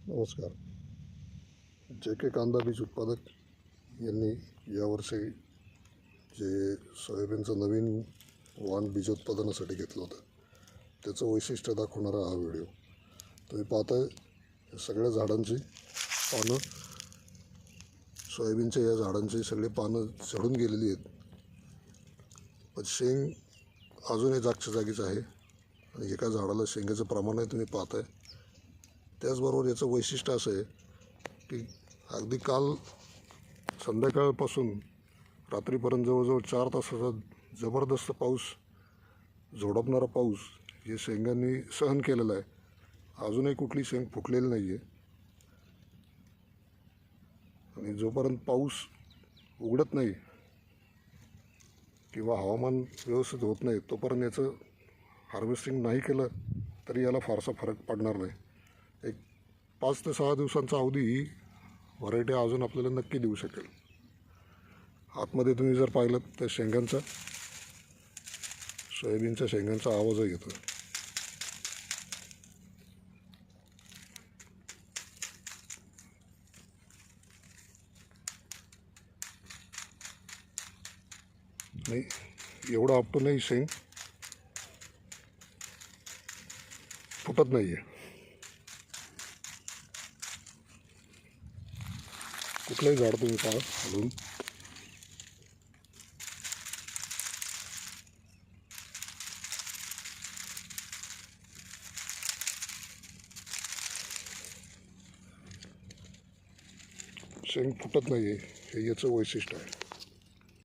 नमस्कार. जे कांदा बीज उत्पादक यांनी यावर्षी जे सोयाबीनचं नवीन वाण बीजोत्पादनासाठी घेतलं होतं त्याचं वैशिष्ट्य दाखवणारा हा व्हिडिओ तुम्ही पाहताय. सगळ्या झाडांची पानं, सोयाबीनच्या या झाडांची सगळी पानं झडून गेलेली आहेत, पण शेंग अजूनही जागच्या जागीच आहे आणि एका झाडाला शेंगाचं प्रमाणही तुम्ही पाहताय. त्याचबरोबर याचं वैशिष्ट्य असं आहे की अगदी काल संध्याकाळपासून रात्रीपर्यंत जवळजवळ 4 तासाचा जबरदस्त पाऊस, झोडपणारा पाऊस हे शेंगांनी सहन केलेला आहे. अजूनही कुठली शेंग फुटलेली नाही आहे आणि जोपर्यंत पाऊस उघडत नाही किंवा हवामान व्यवस्थित होत नाही तोपर्यंत याचं हार्वेस्टिंग नाही केलं तरी याला फारसा फरक पडणार नाही. एक 5 ते 6 दिवसांचा अवधी ही व्हरायटी अजून आपल्याला नक्की देऊ शकेल. आतमध्ये तुम्ही जर पाहिलं तर शेंगांचा, सोयाबीनच्या शेंगांचा आवाजही येतो. नाही, एवढं आपटूनही शेंग फुटत नाही आहे. कुठलंही झाड तुम्ही पहा हलवून, शेंग फुटत नाही आहे, हे याचं वैशिष्ट्य आहे.